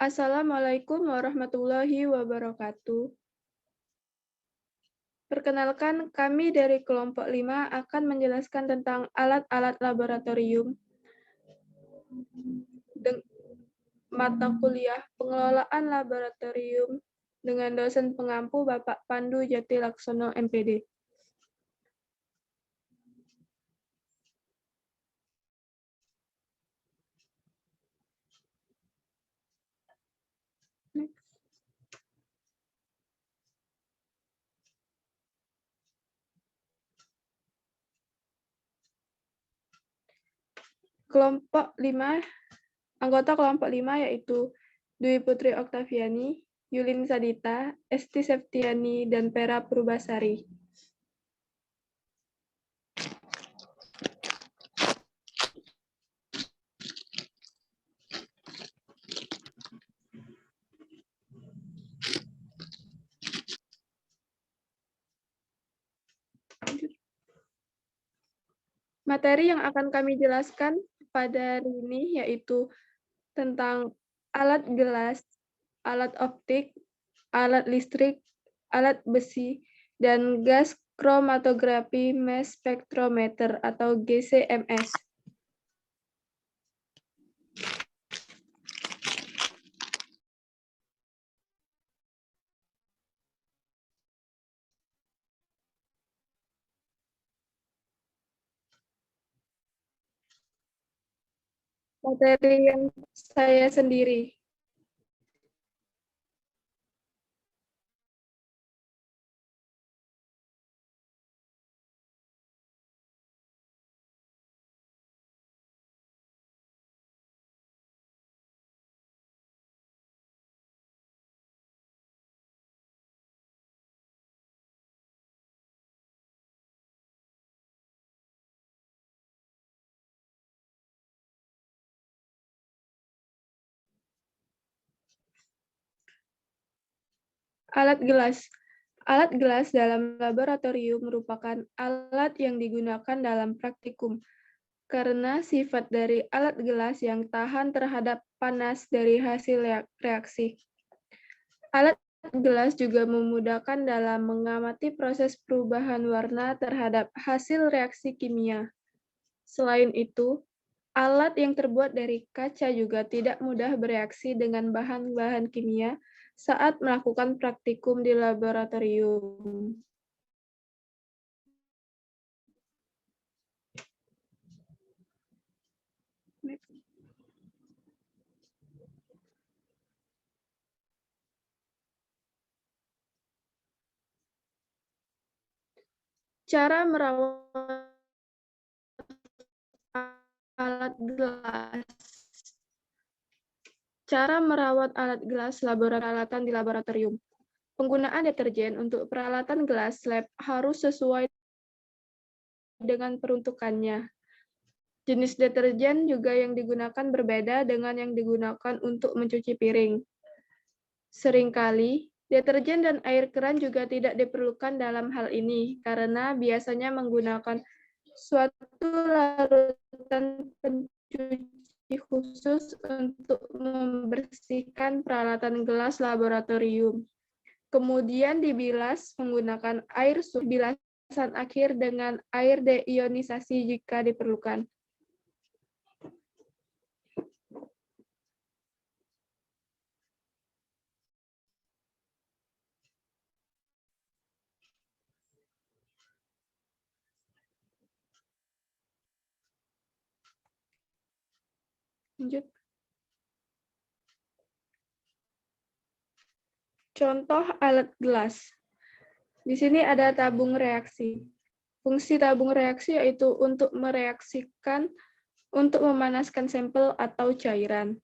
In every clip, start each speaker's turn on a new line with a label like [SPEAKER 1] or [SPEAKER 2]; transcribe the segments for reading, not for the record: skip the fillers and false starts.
[SPEAKER 1] Assalamualaikum warahmatullahi wabarakatuh. Perkenalkan, kami dari kelompok 5 akan menjelaskan tentang alat-alat laboratorium mata kuliah Pengelolaan Laboratorium dengan dosen pengampu Bapak Pandu Jati Laksono, MPD. Anggota kelompok 5 yaitu Dwi Putri Oktaviani, Yulin Sadita, Esti Septiani, dan Pera Purbasari. Materi yang akan kami jelaskan pada hari ini yaitu tentang alat gelas, alat optik, alat listrik, alat besi, dan gas chromatography mass spectrometer atau GCMS. Materi yang saya sendiri. Alat gelas. Alat gelas dalam laboratorium merupakan alat yang digunakan dalam praktikum karena sifat dari alat gelas yang tahan terhadap panas dari hasil reaksi. Alat gelas juga memudahkan dalam mengamati proses perubahan warna terhadap hasil reaksi kimia. Selain itu, alat yang terbuat dari kaca juga tidak mudah bereaksi dengan bahan-bahan kimia saat melakukan praktikum di laboratorium. Cara merawat alat gelas. Cara merawat alat gelas peralatan di laboratorium. Penggunaan deterjen untuk peralatan gelas lab harus sesuai dengan peruntukannya. Jenis deterjen juga yang digunakan berbeda dengan yang digunakan untuk mencuci piring. Seringkali, deterjen dan air keran juga tidak diperlukan dalam hal ini, karena biasanya menggunakan suatu larutan pencuci khusus untuk membersihkan peralatan gelas laboratorium. Kemudian dibilas menggunakan air bilasan akhir dengan air deionisasi jika diperlukan. Lanjut. Contoh alat gelas. Di sini ada tabung reaksi. Fungsi tabung reaksi yaitu untuk memanaskan sampel atau cairan.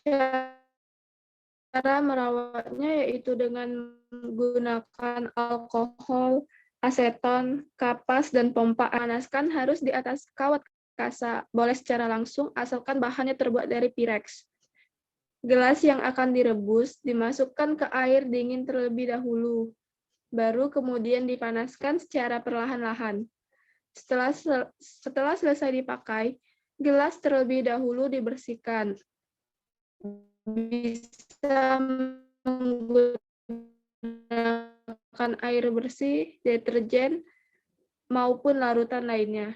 [SPEAKER 1] Cara merawatnya yaitu dengan menggunakan alkohol, aseton, kapas, dan pompa. Panaskan harus di atas kawat kasa, boleh secara langsung asalkan bahannya terbuat dari pirex. Gelas yang akan direbus dimasukkan ke air dingin terlebih dahulu, baru kemudian dipanaskan secara perlahan-lahan. Setelah selesai dipakai, gelas terlebih dahulu dibersihkan. bisa menggunakan air bersih, deterjen, maupun larutan lainnya.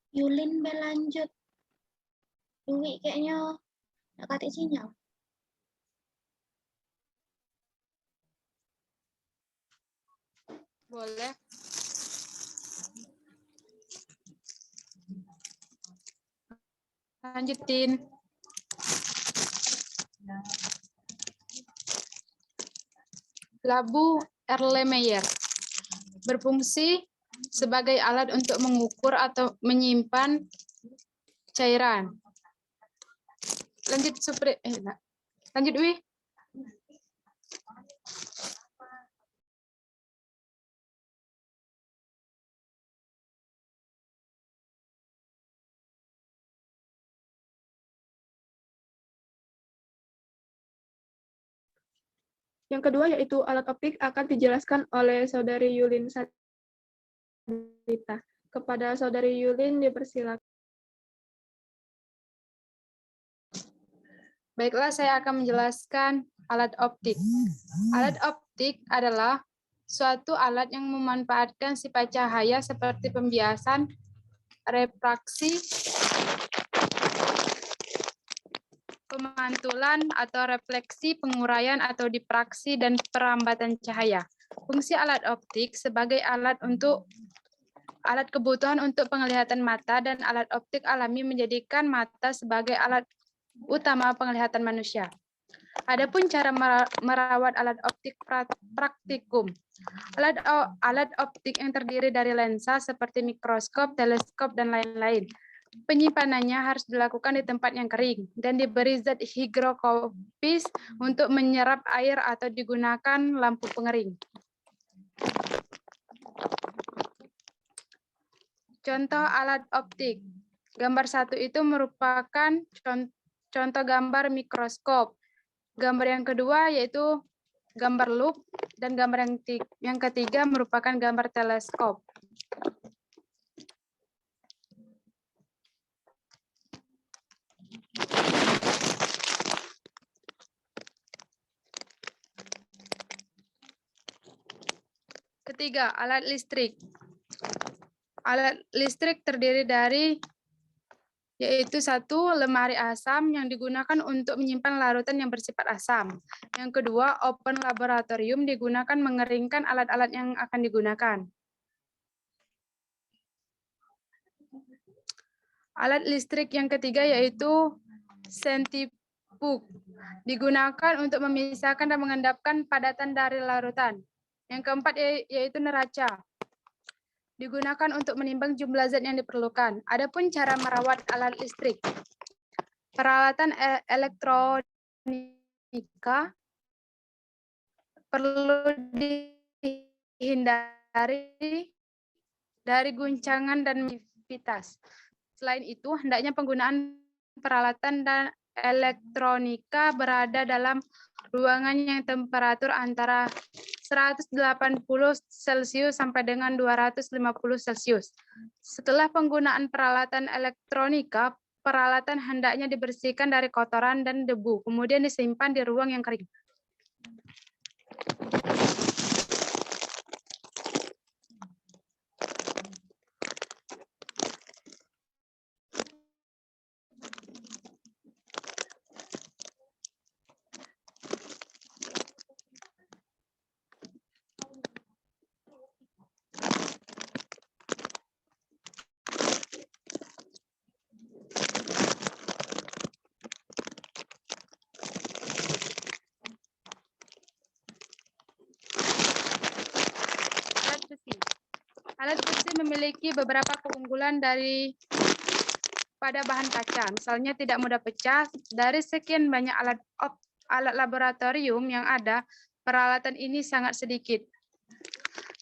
[SPEAKER 2] Yulin berlanjut. Dwi kayaknya nggak katik sinyal.
[SPEAKER 3] Boleh. Lanjutin. Labu Erlenmeyer berfungsi sebagai alat untuk mengukur atau menyimpan cairan. Lanjut lanjut Wi.
[SPEAKER 1] Yang kedua yaitu alat optik akan dijelaskan oleh Saudari Yulin Sadita. Kepada Saudari Yulin dipersilakan.
[SPEAKER 3] Baiklah, saya akan menjelaskan alat optik. Alat optik adalah suatu alat yang memanfaatkan sifat cahaya seperti pembiasan, refraksi, pemantulan atau refleksi, penguraian atau difraksi, dan perambatan cahaya. Fungsi alat optik sebagai alat kebutuhan untuk penglihatan mata, dan alat optik alami menjadikan mata sebagai alat utama penglihatan manusia. Adapun cara merawat alat optik praktikum. Alat optik yang terdiri dari lensa seperti mikroskop, teleskop, dan lain-lain. Penyimpanannya harus dilakukan di tempat yang kering dan diberi zat higrokopis untuk menyerap air atau digunakan lampu pengering. Contoh alat optik. Gambar 1 itu merupakan contoh gambar mikroskop. Gambar yang kedua yaitu gambar loop, dan gambar yang ketiga merupakan gambar teleskop. Ketiga, alat listrik. Alat listrik terdiri dari yaitu 1, lemari asam yang digunakan untuk menyimpan larutan yang bersifat asam. Yang kedua, open laboratorium digunakan mengeringkan alat-alat yang akan digunakan. Alat listrik yang ketiga yaitu sentrifug, digunakan untuk memisahkan dan mengendapkan padatan dari larutan. Yang keempat yaitu neraca, digunakan untuk menimbang jumlah zat yang diperlukan. Adapun cara merawat alat listrik. Peralatan elektronika perlu dihindari dari guncangan dan aktivitas. Selain itu, hendaknya penggunaan peralatan dan elektronika berada dalam ruangan yang temperatur antara 180 Celcius sampai dengan 250 Celcius. Setelah penggunaan peralatan elektronika, peralatan hendaknya dibersihkan dari kotoran dan debu, kemudian disimpan di ruang yang kering. Alat besi memiliki beberapa keunggulan pada bahan kaca. Misalnya tidak mudah pecah. Dari sekian banyak alat laboratorium yang ada, peralatan ini sangat sedikit.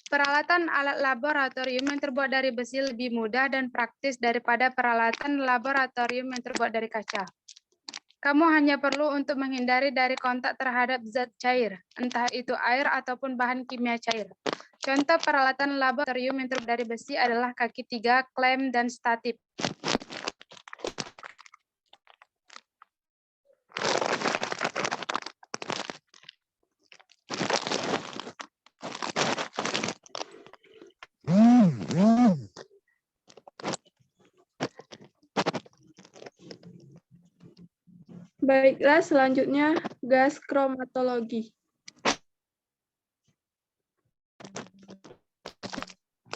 [SPEAKER 3] Peralatan alat laboratorium yang terbuat dari besi lebih mudah dan praktis daripada peralatan laboratorium yang terbuat dari kaca. Kamu hanya perlu untuk menghindari dari kontak terhadap zat cair, entah itu air ataupun bahan kimia cair. Contoh peralatan laboratorium yang terbuat dari besi adalah kaki 3, klem, dan statif.
[SPEAKER 1] Baiklah, selanjutnya gas kromatologi.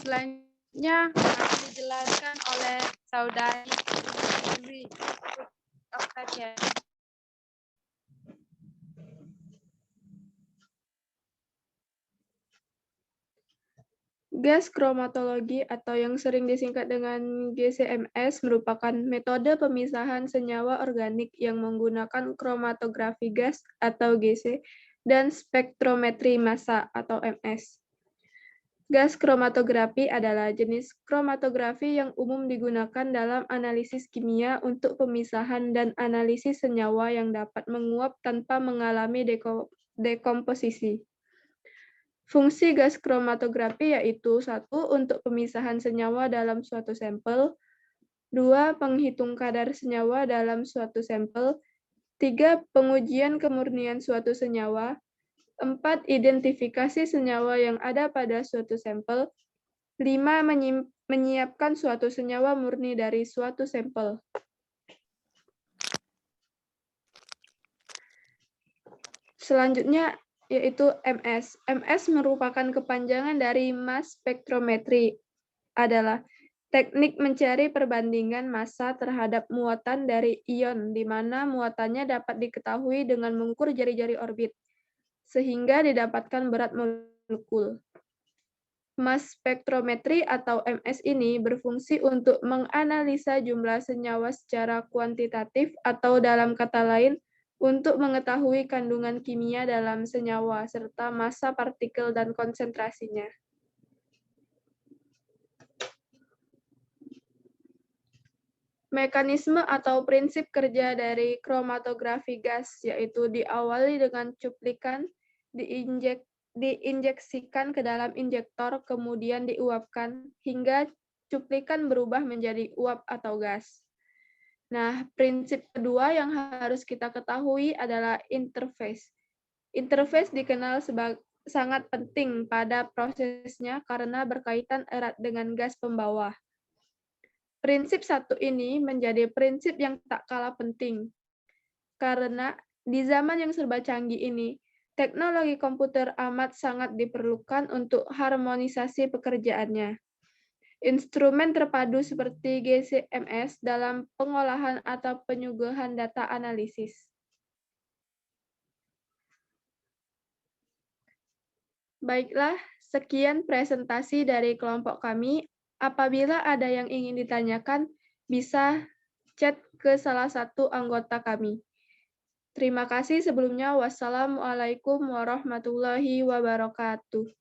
[SPEAKER 3] Selanjutnya akan dijelaskan oleh saudari Dwi Octavia.
[SPEAKER 1] Gas kromatologi atau yang sering disingkat dengan GCMS merupakan metode pemisahan senyawa organik yang menggunakan kromatografi gas atau GC dan spektrometri massa atau MS. Gas kromatografi adalah jenis kromatografi yang umum digunakan dalam analisis kimia untuk pemisahan dan analisis senyawa yang dapat menguap tanpa mengalami dekomposisi. Fungsi gas kromatografi yaitu 1. Untuk pemisahan senyawa dalam suatu sampel, 2. Penghitung kadar senyawa dalam suatu sampel, 3. Pengujian kemurnian suatu senyawa, 4. Identifikasi senyawa yang ada pada suatu sampel, 5. Menyiapkan suatu senyawa murni dari suatu sampel. Selanjutnya yaitu MS. MS merupakan kepanjangan dari mass spectrometry, adalah teknik mencari perbandingan massa terhadap muatan dari ion, di mana muatannya dapat diketahui dengan mengukur jari-jari orbit, sehingga didapatkan berat molekul. Mass spectrometry atau MS ini berfungsi untuk menganalisa jumlah senyawa secara kuantitatif atau dalam kata lain, untuk mengetahui kandungan kimia dalam senyawa, serta massa partikel dan konsentrasinya. Mekanisme atau prinsip kerja dari kromatografi gas, yaitu diawali dengan cuplikan, diinjeksikan ke dalam injektor, kemudian diuapkan, hingga cuplikan berubah menjadi uap atau gas. Nah, prinsip kedua yang harus kita ketahui adalah interface. Interface dikenal sebagai sangat penting pada prosesnya karena berkaitan erat dengan gas pembawa. Prinsip satu ini menjadi prinsip yang tak kalah penting, karena di zaman yang serba canggih ini, teknologi komputer amat sangat diperlukan untuk harmonisasi pekerjaannya. Instrumen terpadu seperti GCMS dalam pengolahan atau penyuguhan data analisis. Baiklah, sekian presentasi dari kelompok kami. Apabila ada yang ingin ditanyakan, bisa chat ke salah satu anggota kami. Terima kasih sebelumnya. Wassalamualaikum warahmatullahi wabarakatuh.